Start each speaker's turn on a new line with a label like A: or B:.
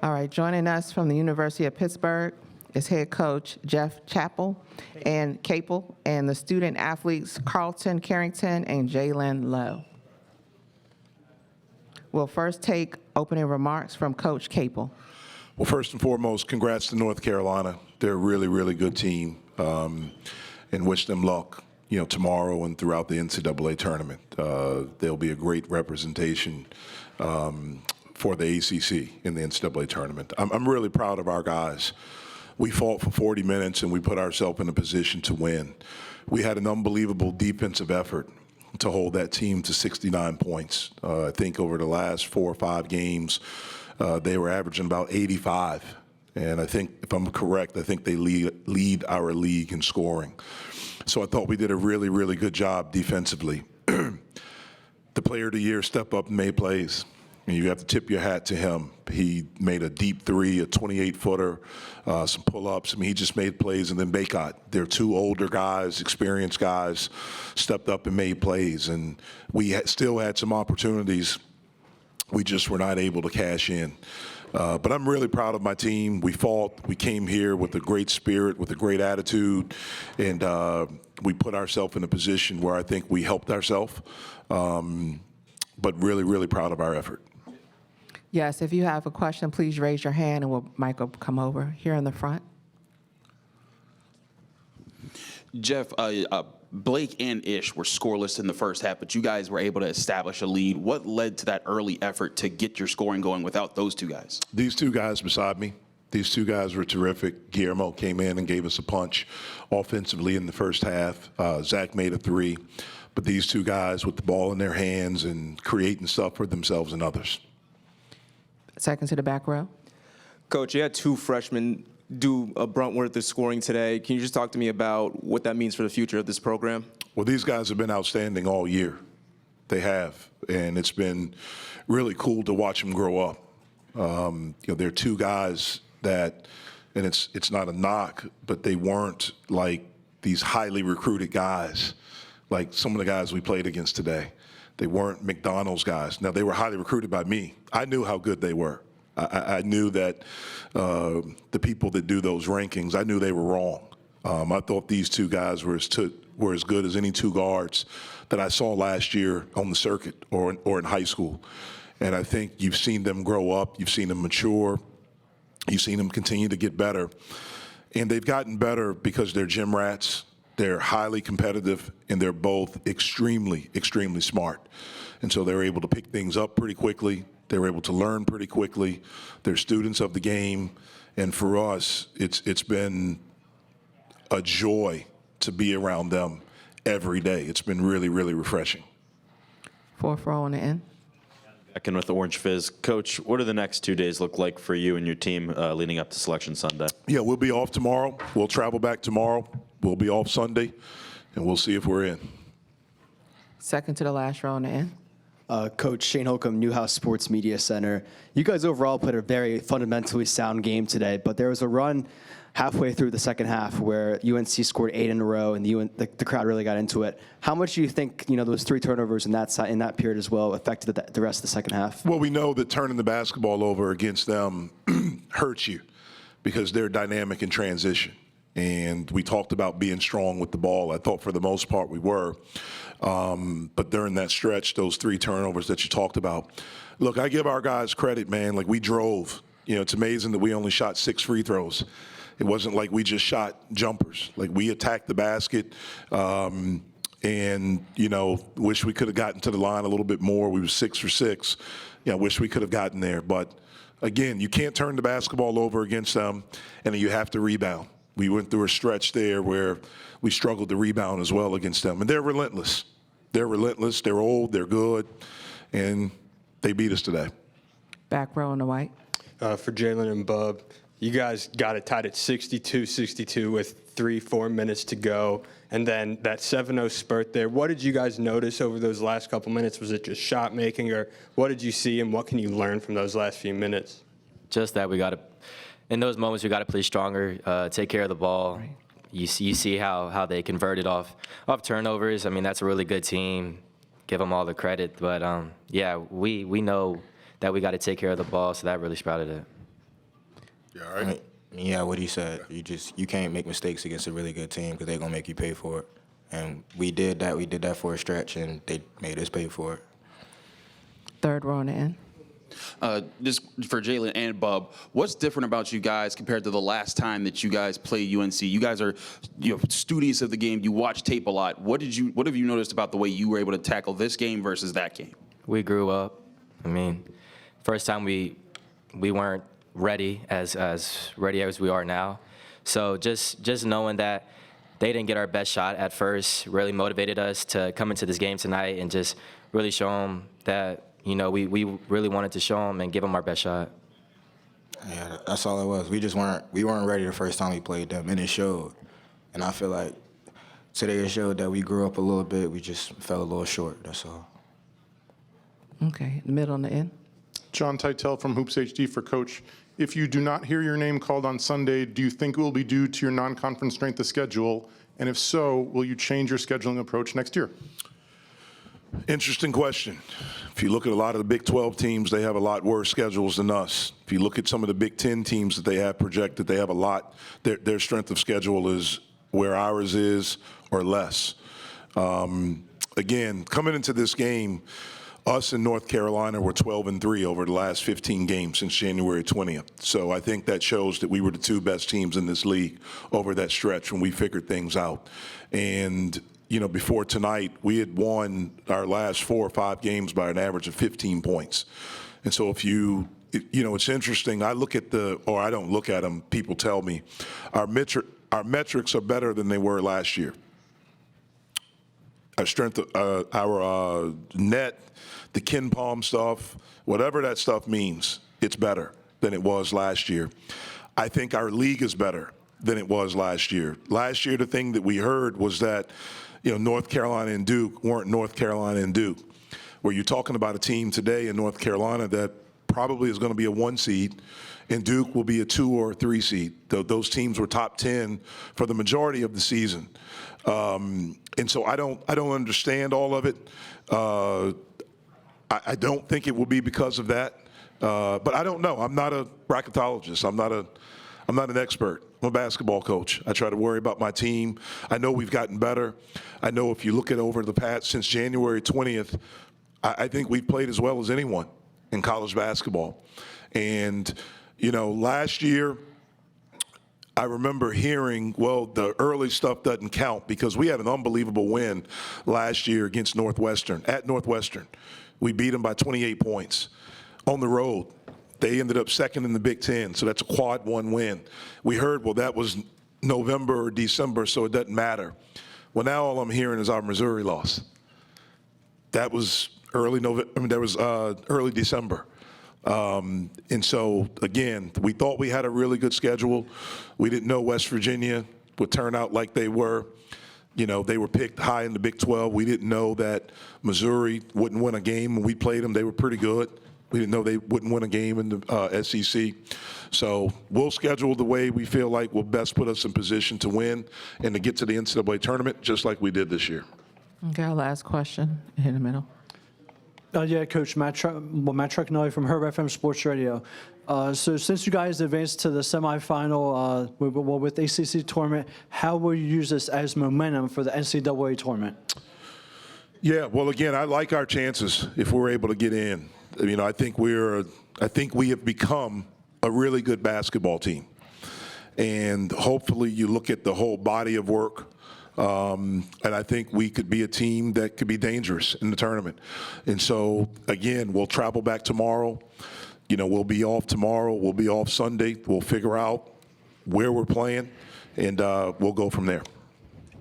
A: All right, joining us from the University of Pittsburgh is head coach Jeff Capel and Capel, and the student athletes Carlton, Carrington, and Jaland, Lowe. We'll first take opening remarks from Coach Capel.
B: Well, first and foremost, congrats to North Carolina. They're a really, really good team, and wish them luck, tomorrow and throughout the NCAA tournament. They'll be a great representation for the ACC in the NCAA tournament. I'm really proud of our guys. We fought for 40 minutes, and we put ourselves in a position to win. We had an unbelievable defensive effort to hold that team to 69 points. I think over the last 4 or 5 games, they were averaging about 85. And I think, if I'm correct, I think they lead our league in scoring. So I thought we did a really, really good job defensively. The player of the year stepped up and made plays. And you have to tip your hat to him. He made a deep three, a 28-footer, some pull-ups. I mean, he just made plays. And then Baycott, they're 2 older guys, experienced guys, stepped up and made plays. And we still had some opportunities. We just were not able to cash in. But I'm really proud of my team. We fought. We came here with a great spirit, with a great attitude, and we put ourselves in a position where I think we helped ourselves. But really, really proud of our effort.
A: Yes, if you have a question, please raise your hand and Mike will come over here in the front.
C: Jeff, Blake and Ish were scoreless in the first half, but you guys were able to establish a lead. What led to that early effort to get your scoring going without those 2 guys?
B: These 2 guys beside me, these 2 guys were terrific. Guillermo came in and gave us a punch offensively in the first half. Zach made a 3. But these 2 guys with the ball in their hands and creating stuff for themselves and others.
A: Second to the back row.
D: Coach, you had 2 freshmen do a brunt worth of scoring today. Can you just talk to me about what that means for the future of this program?
B: Well, these guys have been outstanding all year. They have. And it's been really cool to watch them grow up. They're 2 guys that, and it's not a knock, but they weren't like these highly recruited guys like some of the guys we played against today. They weren't McDonald's guys. Now, they were highly recruited by me. I knew how good they were. I knew that the people that do those rankings, I knew they were wrong. I thought these 2 guys were as good as any 2 guards that I saw last year on the circuit or in high school. And I think you've seen them grow up. You've seen them mature. You've seen them continue to get better. And they've gotten better because they're gym rats. They're highly competitive, and they're both extremely, extremely smart. And so they're able to pick things up pretty quickly. They're able to learn pretty quickly. They're students of the game. And for us, it's been a joy to be around them every day. It's been really, really refreshing.
A: 4th row on the end.
E: Back in with the Orange Fizz. Coach, what do the next 2 days look like for you and your team leading up to Selection Sunday? Yeah,
B: we'll be off tomorrow. We'll travel back tomorrow. We'll be off Sunday, and we'll see if we're in.
A: Second to the last row on the end.
F: Coach Shane Holcomb, Newhouse Sports Media Center. You guys overall played a very fundamentally sound game today, but there was a run halfway through the second half where UNC scored 8 in a row, and the crowd really got into it. How much do you think those 3 turnovers in that period as well affected the rest of the second half?
B: Well, we know that turning the basketball over against them hurts you because they're dynamic in transition. And we talked about being strong with the ball. I thought for the most part we were. But during that stretch, those 3 turnovers that you talked about, look, I give our guys credit, man. Like, we drove. It's amazing that we only shot 6 free throws. It wasn't like we just shot jumpers. Like, we attacked the basket. And, wish we could have gotten to the line a little bit more. We were 6 for 6. Wish we could have gotten there. But, again, you can't turn the basketball over against them, and then you have to rebound. We went through a stretch there where we struggled to rebound as well against them. And they're relentless. They're relentless. They're old. They're good. And they beat us today.
A: Back row on the white.
G: For Jaland and Bub, you guys got it tied at 62-62 with 3-4 minutes to go. And then that 7-0 spurt there. What did you guys notice over those last couple minutes? Was it just shot making, or what did you see, and what can you learn from those last few minutes?
H: Just that we got to, in those moments, we got to play stronger, take care of the ball. Right. You see how they converted off turnovers. I mean, that's a really good team. Give them all the credit. But, yeah, we know that we got to take care of the ball, so that really sprouted it.
B: You all right?
I: Yeah, what he said. You can't make mistakes against a really good team because they're gonna make you pay for it. And we did that. We did that for a stretch, and they made us pay for it.
A: Third row on the end.
C: Just for Jaland and Bub, what's different about you guys compared to the last time that you guys played UNC? You guys are studious of the game. You watch tape a lot. What have you noticed about the way you were able to tackle this game versus that game?
H: We grew up. I mean, first time we weren't ready as ready as we are now. So just knowing that they didn't get our best shot at first really motivated us to come into this game tonight and just really show them that, we really wanted to show them and give them our best shot.
I: Yeah, that's all it was. We weren't ready the first time we played them, and it showed. And I feel like today it showed that we grew up a little bit. We just fell a little short, that's all.
A: Okay, middle on the end.
J: John Titel from Hoops HD for Coach. If you do not hear your name called on Sunday, do you think it will be due to your non-conference strength of schedule? And if so, will you change your scheduling approach next year?
B: Interesting question. If you look at a lot of the Big 12 teams, they have a lot worse schedules than us. If you look at some of the Big 10 teams that they have projected, they have a lot. Their strength of schedule is where ours is or less. Again, coming into this game, us in North Carolina were 12-3 over the last 15 games since January 20th. So I think that shows that we were the two best teams in this league over that stretch when we figured things out. And, before tonight, we had won our last 4 or 5 games by an average of 15 points. And so it's interesting. I don't look at them. People tell me our metrics are better than they were last year. Our strength, our net, the Ken Palm stuff, whatever that stuff means, it's better than it was last year. I think our league is better than it was last year. Last year, the thing that we heard was that, North Carolina and Duke weren't North Carolina and Duke. Where you're talking about a team today in North Carolina that probably is going to be a 1 seed, and Duke will be a 2 or a 3 seed. Those teams were top 10 for the majority of the season. And so I don't understand all of it. I don't think it will be because of that, but I don't know. I'm not a bracketologist. I'm not an expert. I'm a basketball coach. I try to worry about my team. I know we've gotten better. I know if you look at over the past since January 20th, I think we've played as well as anyone in college basketball. And last year, I remember hearing, well, the early stuff doesn't count because we had an unbelievable win last year against Northwestern, at Northwestern. We beat them by 28 points on the road. They ended up second in the Big Ten, so that's a quad 1 win. We heard, well, that was November or December, so it doesn't matter. Well, now all I'm hearing is our Missouri loss. That was early December. And so, again, we thought we had a really good schedule. We didn't know West Virginia would turn out like they were. They were picked high in the Big 12. We didn't know that Missouri wouldn't win a game. When we played them, they were pretty good. We didn't know they wouldn't win a game in the SEC. So we'll schedule the way we feel like will best put us in position to win and to get to the NCAA tournament, just like we did this year.
A: Okay, our last question in the middle.
K: Yeah, Coach, Matt Truckinelli from Herb FM Sports Radio. So since you guys advanced to the semifinal with ACC tournament, how will you use this as momentum for the NCAA tournament?
B: Yeah, well, again, I like our chances if we're able to get in. I think we have become a really good basketball team. And hopefully you look at the whole body of work, and I think we could be a team that could be dangerous in the tournament. And so, again, we'll travel back tomorrow. We'll be off tomorrow. We'll be off Sunday. We'll figure out where we're playing, and we'll go from there.